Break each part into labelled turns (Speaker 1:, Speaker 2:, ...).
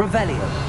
Speaker 1: Revelio.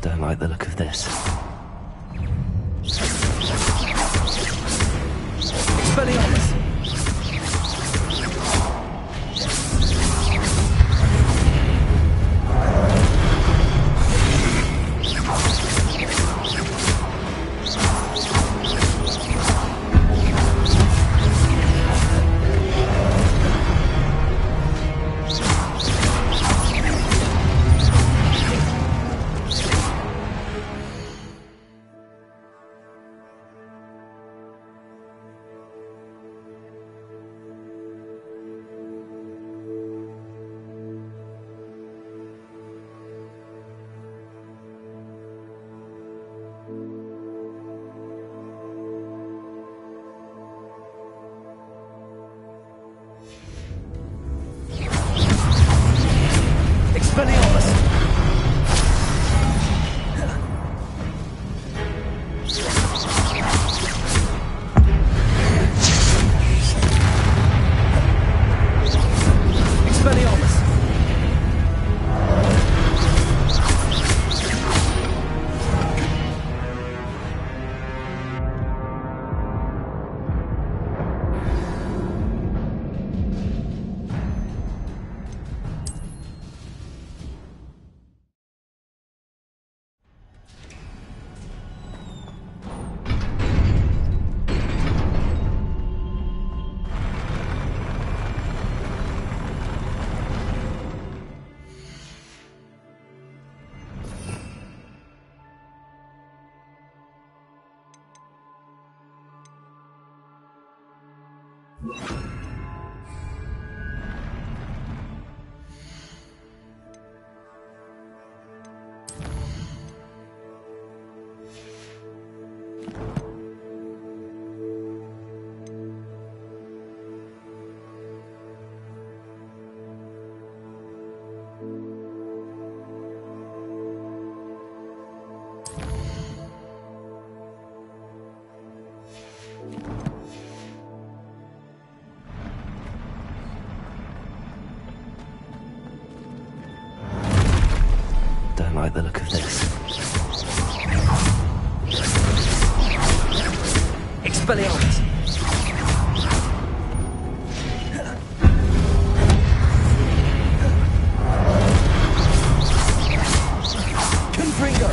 Speaker 2: Don't like the look of this.
Speaker 1: Expelliarmus!
Speaker 2: Don't like the look of this.
Speaker 1: Expelliarmus! Confringo!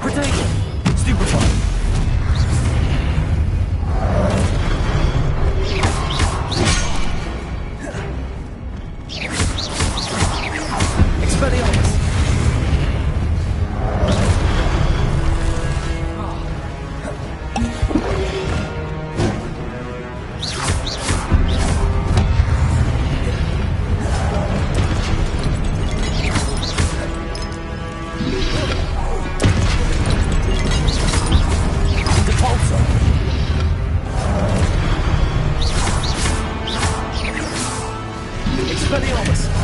Speaker 1: Protego! Stupefy! Expelliarmus!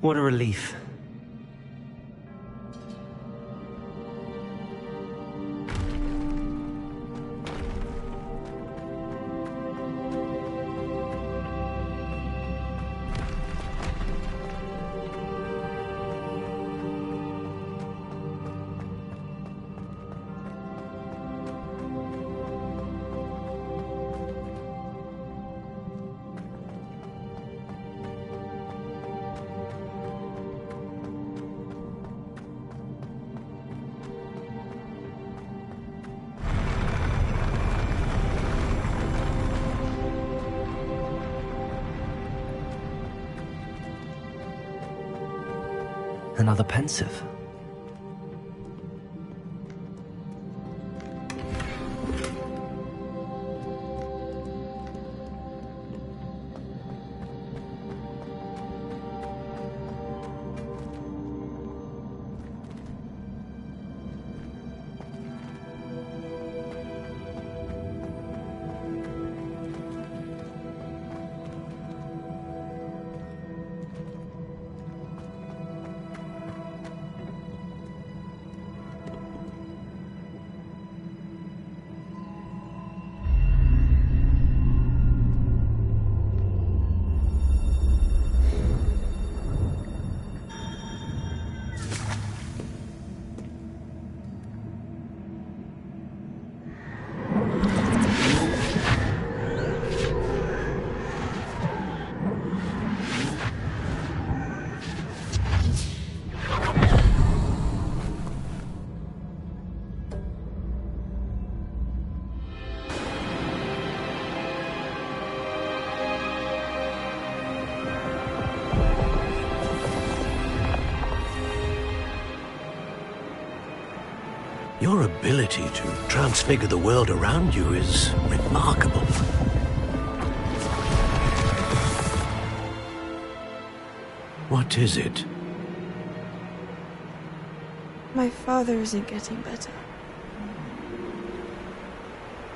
Speaker 2: What a relief. Another pensive.
Speaker 3: Your ability to transfigure the world around you is remarkable. What is it?
Speaker 4: My father isn't getting better.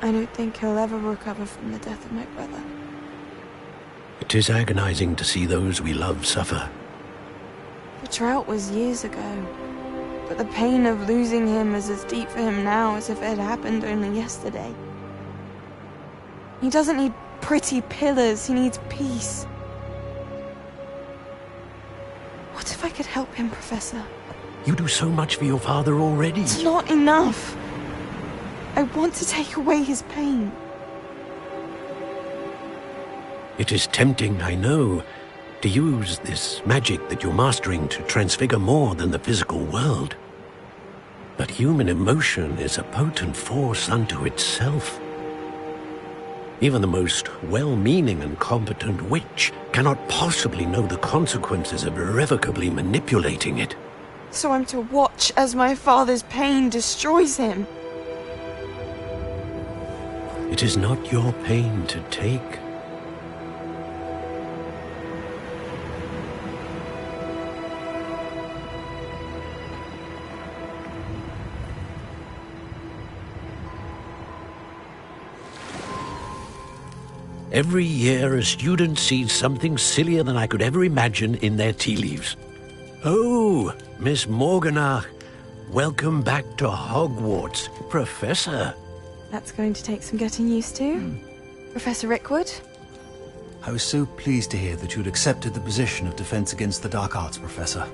Speaker 4: I don't think he'll ever recover from the death of my brother.
Speaker 3: It is agonizing to see those we love suffer.
Speaker 4: The drought was years ago, but the pain of losing him is as deep for him now as if it had happened only yesterday. He doesn't need pretty pillars, he needs peace. What if I could help him, Professor?
Speaker 3: You do so much for your father already.
Speaker 4: It's not enough. I want to take away his pain.
Speaker 3: It is tempting, I know, to use this magic that you're mastering to transfigure more than the physical world. But human emotion is a potent force unto itself. Even the most well-meaning and competent witch cannot possibly know the consequences of irrevocably manipulating it.
Speaker 4: So I'm to watch as my father's pain destroys him.
Speaker 3: It is not your pain to take. Every year, a student sees something sillier than I could ever imagine in their tea leaves. Oh, Miss Morganach, welcome back to Hogwarts, Professor.
Speaker 4: That's going to take some getting used to. Professor Rickwood?
Speaker 5: I was so pleased to hear that you'd accepted the position of Defense Against the Dark Arts, Professor.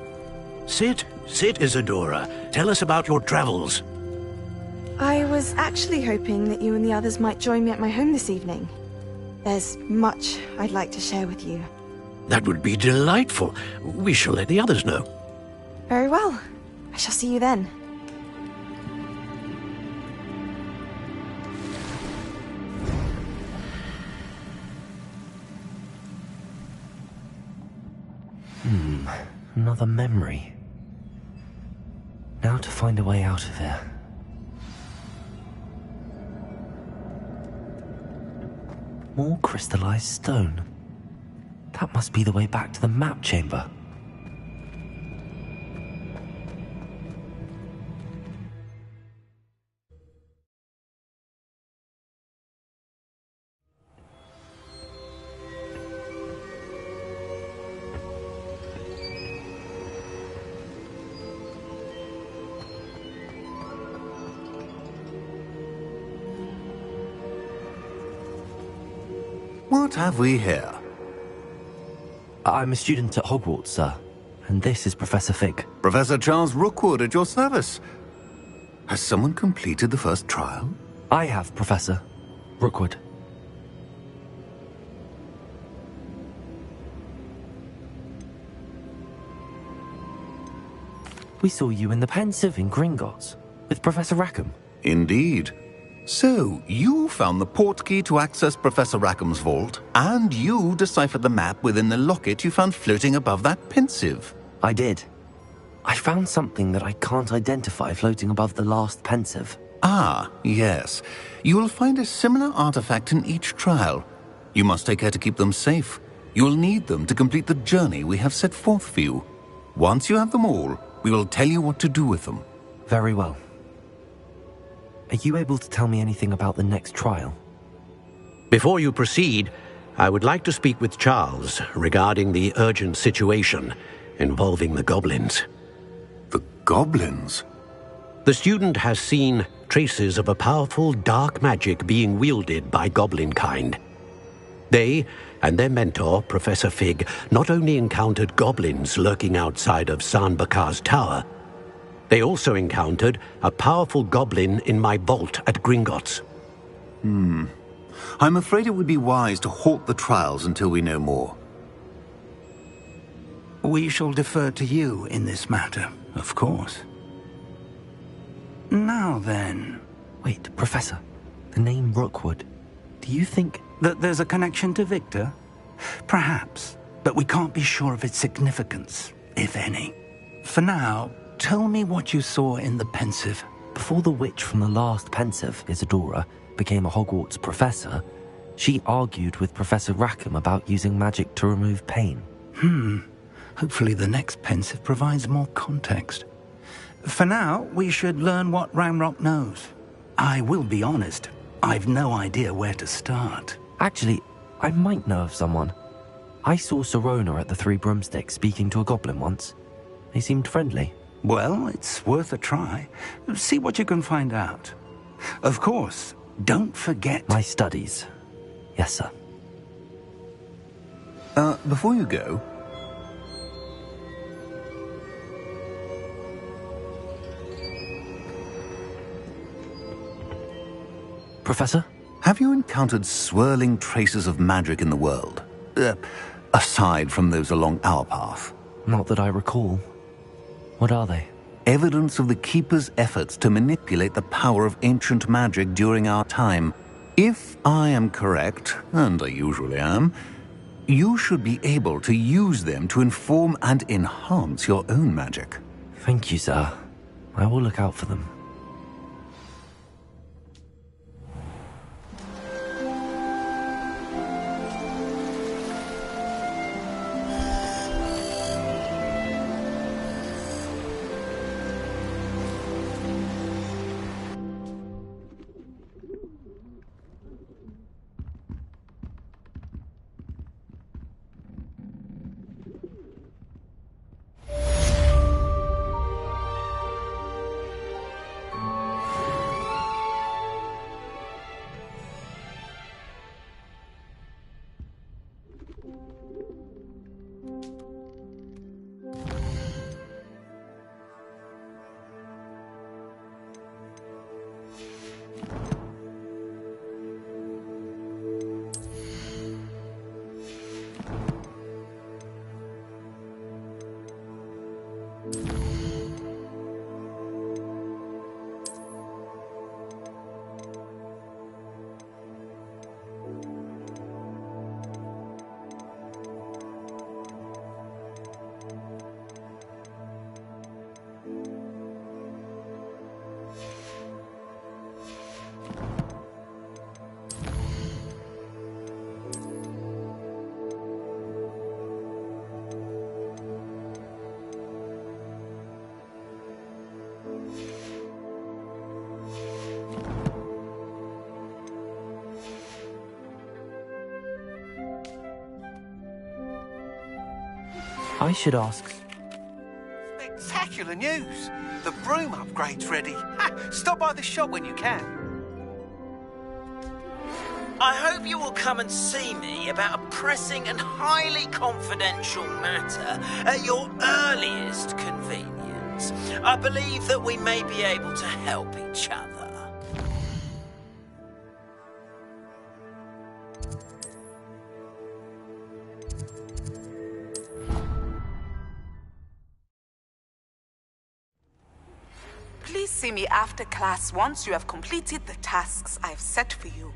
Speaker 3: Sit, Isadora. Tell us about your travels.
Speaker 4: I was actually hoping that you and the others might join me at my home this evening. There's much I'd like to share with you.
Speaker 3: That would be delightful. We shall let the others know.
Speaker 4: Very well. I shall see you then.
Speaker 2: Another memory. Now to find a way out of here. More crystallized stone. That must be the way back to the map chamber.
Speaker 6: What have we here?
Speaker 2: I'm a student at Hogwarts, sir. And this is Professor Fig.
Speaker 6: Professor Charles Rookwood at your service. Has someone completed the first trial?
Speaker 2: I have, Professor Rookwood. We saw you in the Pensive in Gringotts with Professor Rackham.
Speaker 6: Indeed. So, you found the portkey to access Professor Rackham's vault, and you deciphered the map within the locket you found floating above that Pensive.
Speaker 2: I did. I found something that I can't identify floating above the last Pensive.
Speaker 6: Ah, yes. You will find a similar artifact in each trial. You must take care to keep them safe. You will need them to complete the journey we have set forth for you. Once you have them all, we will tell you what to do with them.
Speaker 2: Very well. Are you able to tell me anything about the next trial?
Speaker 3: Before you proceed, I would like to speak with Charles regarding the urgent situation involving the goblins.
Speaker 6: The goblins?
Speaker 3: The student has seen traces of a powerful dark magic being wielded by goblin kind. They and their mentor, Professor Fig, not only encountered goblins lurking outside of San Bakar's tower, they also encountered a powerful goblin in my vault at Gringotts.
Speaker 6: I'm afraid it would be wise to halt the trials until we know more.
Speaker 7: We shall defer to you in this matter, of course. Now then...
Speaker 2: Wait, Professor. The name Rookwood. Do you think...
Speaker 7: that there's a connection to Victor? Perhaps, but we can't be sure of its significance, if any. For now, tell me what you saw in the Pensive.
Speaker 2: Before the witch from the last Pensive, Isadora, became a Hogwarts professor, she argued with Professor Rackham about using magic to remove pain.
Speaker 7: Hopefully the next Pensive provides more context. For now, we should learn what Ranrock knows. I will be honest, I've no idea where to start.
Speaker 2: Actually, I might know of someone. I saw Sirona at the Three Broomsticks speaking to a goblin once. They seemed friendly.
Speaker 7: Well, it's worth a try. See what you can find out. Of course, don't forget...
Speaker 2: My studies. Yes, sir.
Speaker 6: Before you go...
Speaker 2: Professor?
Speaker 6: Have you encountered swirling traces of magic in the world? Aside from those along our path?
Speaker 2: Not that I recall. What are they?
Speaker 6: Evidence of the Keeper's efforts to manipulate the power of ancient magic during our time. If I am correct, and I usually am, you should be able to use them to inform and enhance your own magic.
Speaker 2: Thank you, sir. I will look out for them. I should ask...
Speaker 8: Spectacular news! The broom upgrade's ready. Ha! Stop by the shop when you can.
Speaker 9: I hope you will come and see me about a pressing and highly confidential matter at your earliest convenience. I believe that we may be able to help each other.
Speaker 10: Please see me after class once you have completed the tasks I've set for you.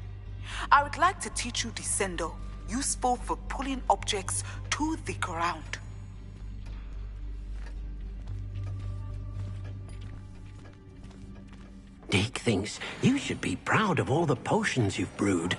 Speaker 10: I would like to teach you Descendo, useful for pulling objects to the ground.
Speaker 3: Deke thinks you should be proud of all the potions you've brewed.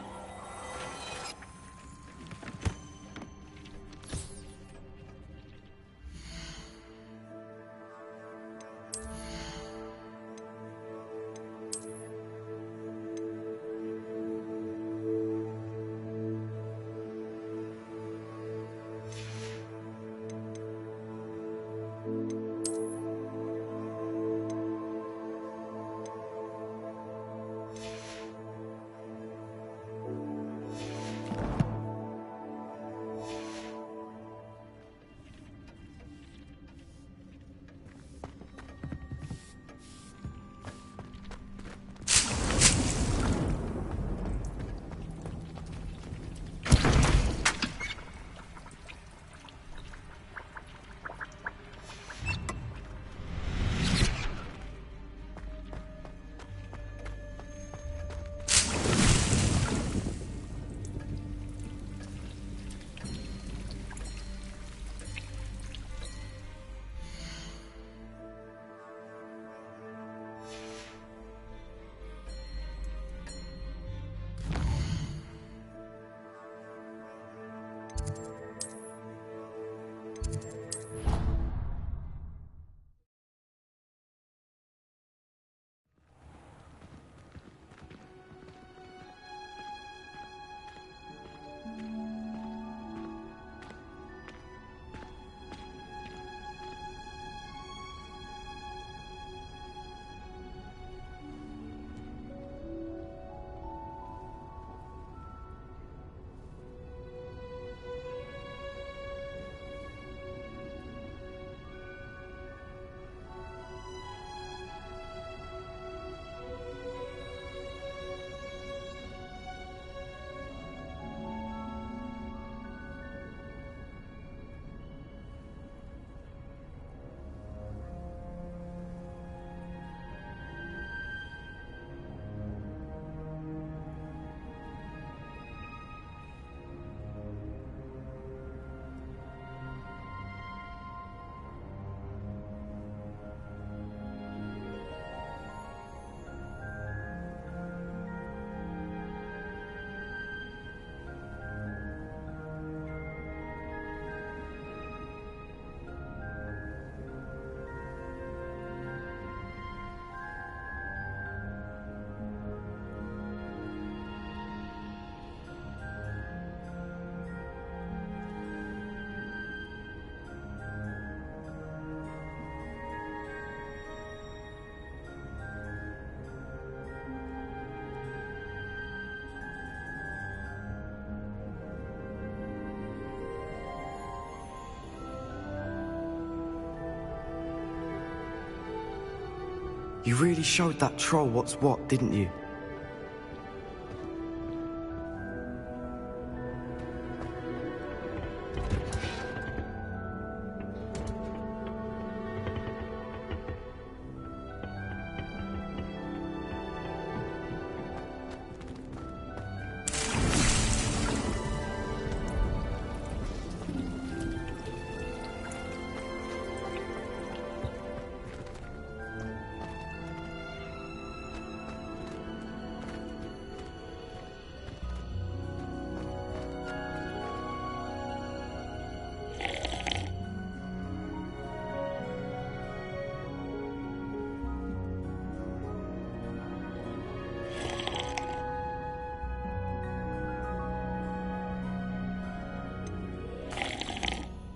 Speaker 11: You really showed that troll what's what, didn't you?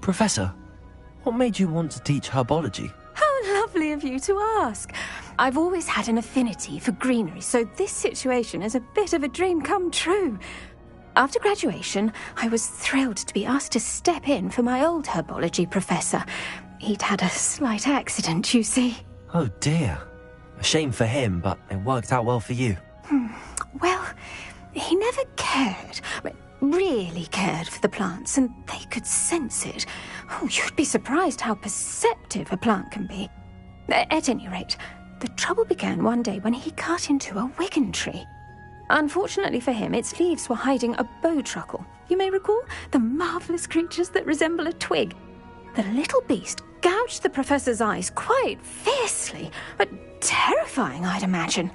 Speaker 2: Professor, what made you want to teach herbology?
Speaker 12: How lovely of you to ask. I've always had an affinity for greenery, so this situation is a bit of a dream come true. After graduation, I was thrilled to be asked to step in for my old herbology professor. He'd had a slight accident, you see.
Speaker 2: Oh dear. A shame for him, but it worked out well for you.
Speaker 12: Well, he never really cared for the plants, and they could sense it. Oh, you'd be surprised how perceptive a plant can be. At any rate, the trouble began one day when he cut into a wigan tree. Unfortunately for him, its leaves were hiding a bowtruckle. You may recall the marvellous creatures that resemble a twig. The little beast gouged the professor's eyes quite fiercely. Terrifying, I'd imagine.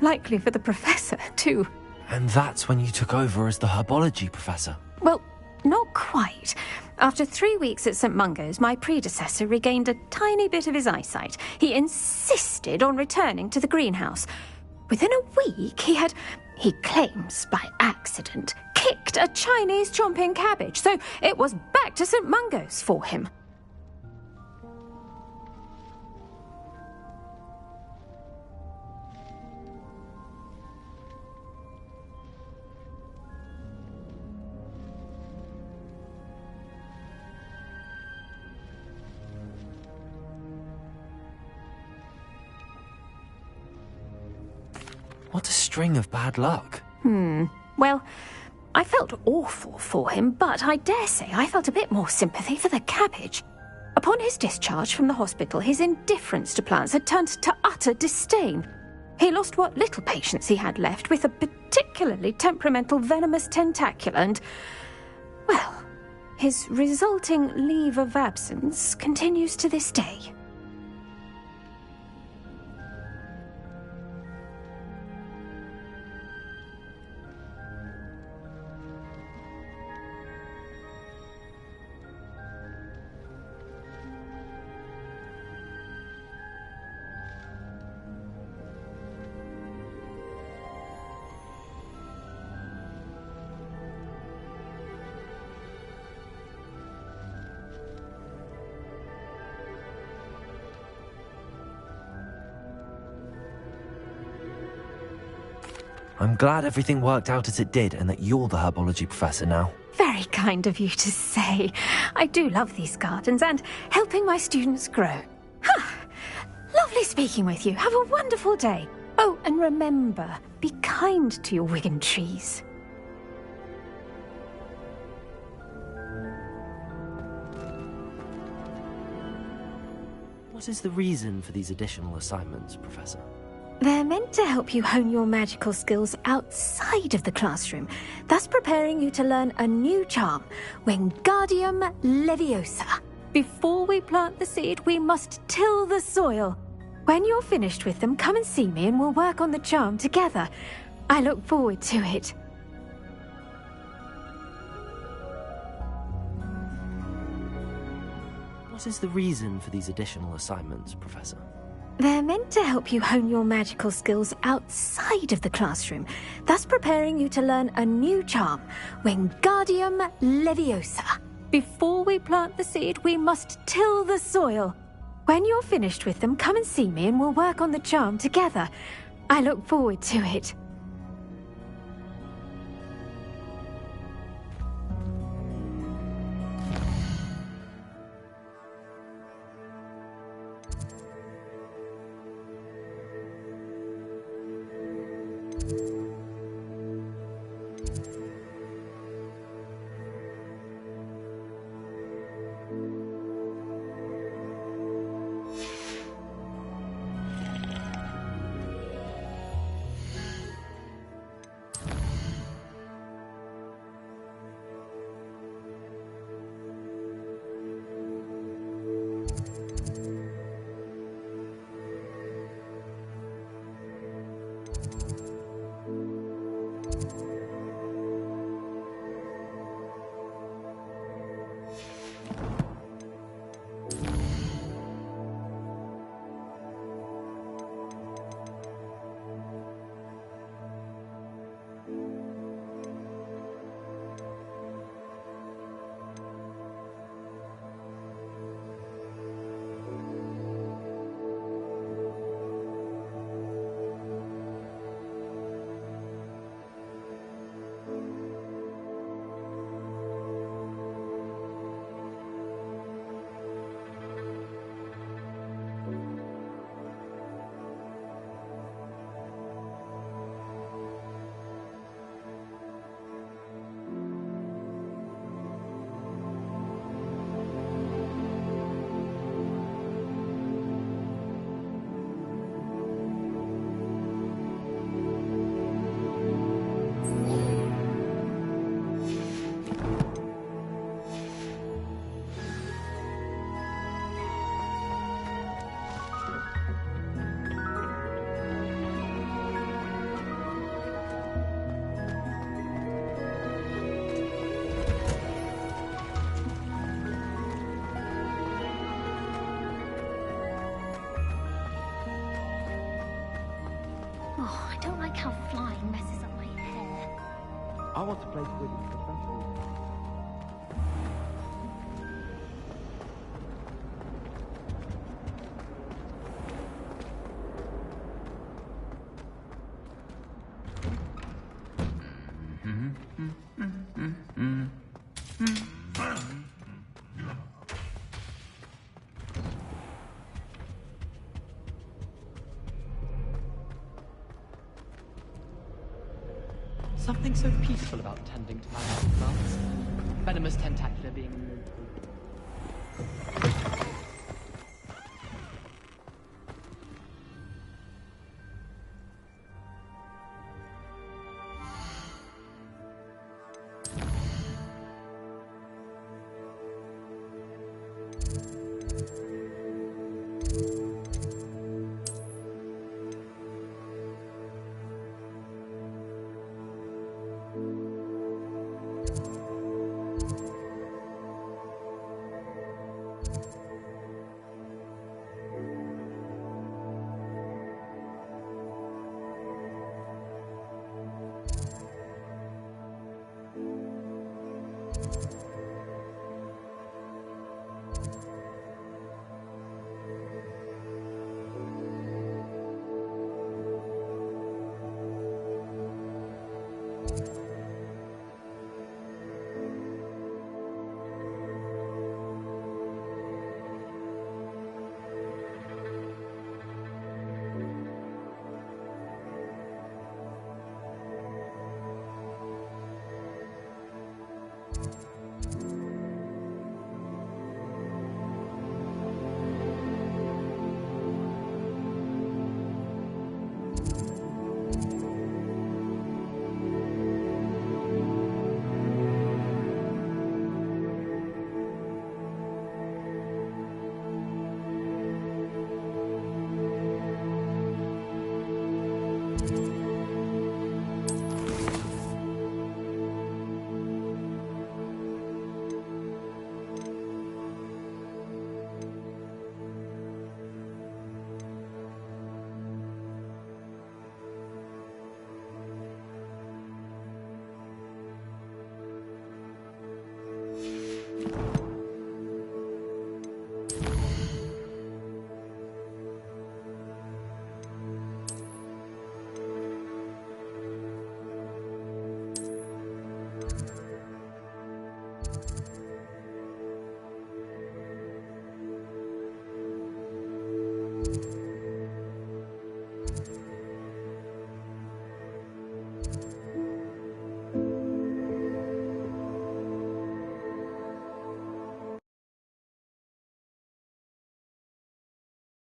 Speaker 12: Likely for the professor, too.
Speaker 2: And that's when you took over as the herbology professor?
Speaker 12: Well, not quite. After 3 weeks at St. Mungo's, my predecessor regained a tiny bit of his eyesight. He insisted on returning to the greenhouse. Within a week, he claims by accident, kicked a Chinese chomping cabbage, so it was back to St. Mungo's for him.
Speaker 2: What a string of bad luck.
Speaker 12: Well, I felt awful for him, but I dare say I felt a bit more sympathy for the cabbage. Upon his discharge from the hospital, his indifference to plants had turned to utter disdain. He lost what little patience he had left with a particularly temperamental venomous tentacula and, well, his resulting leave of absence continues to this day.
Speaker 2: I'm glad everything worked out as it did and that you're the herbology professor now.
Speaker 12: Very kind of you to say. I do love these gardens and helping my students grow. Lovely speaking with you. Have a wonderful day. Oh, and remember, be kind to your wigan trees.
Speaker 2: What is the reason for these additional assignments, Professor?
Speaker 12: They're meant to help you hone your magical skills outside of the classroom, thus preparing you to learn a new charm, Wingardium Leviosa. Before we plant the seed, we must till the soil. When you're finished with them, come and see me and we'll work on the charm together. I look forward to it.
Speaker 2: What is the reason for these additional assignments, Professor?
Speaker 12: They're meant to help you hone your magical skills outside of the classroom, thus preparing you to learn a new charm, Wingardium Leviosa. Before we plant the seed, we must till the soil. When you're finished with them, come and see me and we'll work on the charm together. I look forward to it.
Speaker 13: Oh, I don't like how flying messes up my hair.
Speaker 11: I want to play Quidditch professionally.
Speaker 14: Something so peaceful about tending to magical plants. Venomous tentacular being a notable.